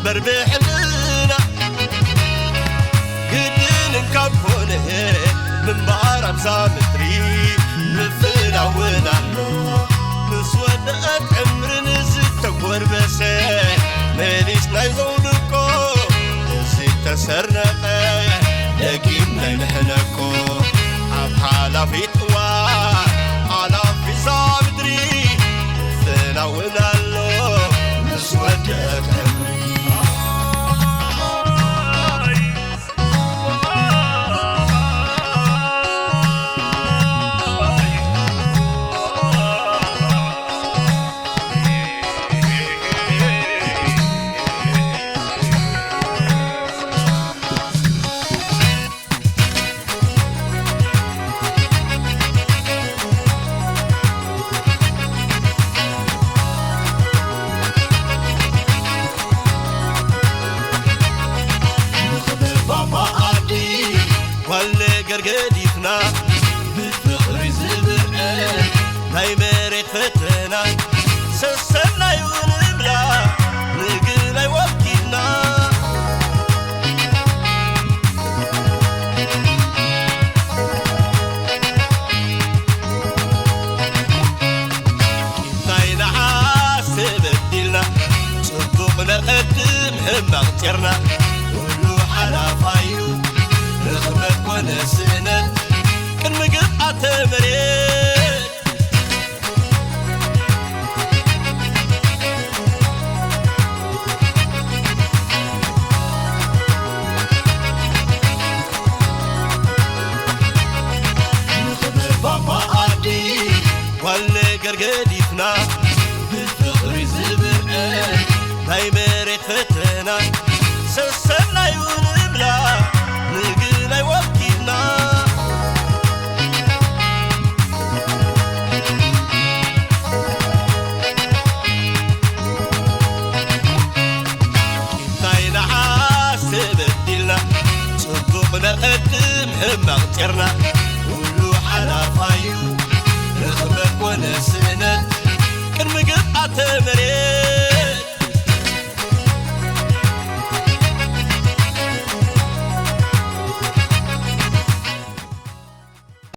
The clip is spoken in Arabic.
نخبر بحلنا قدن كابونه من بارم زامتري نفنا ونالو نسودت عمر نزت تقوربسه ماليش نايزونكو نزت تسرنقه لقيمنا نحنكو عبحالا في طوال على في زامتري نفنا ونالو نسودت عمري قرقديفنا بالفقر زبرنا ناي مريت فتنا سسنا يونبلا نقنا يوكينا ناي نعاس بدلنا صدقنا قدم هم اغترنا ولو حلافايو رغبك ونسنا كن مقطع تمريت نخبر بابا عادي ولا قرقديفنا بالفقر زبرنا هاي مريت فتنا سسنا يونبلا نقنا يوكينا كنتاي نعاس بدلنا صدقنا قدم هم اغترنا ولو حلافايو رغبك ونسنا كن مقطع تمريت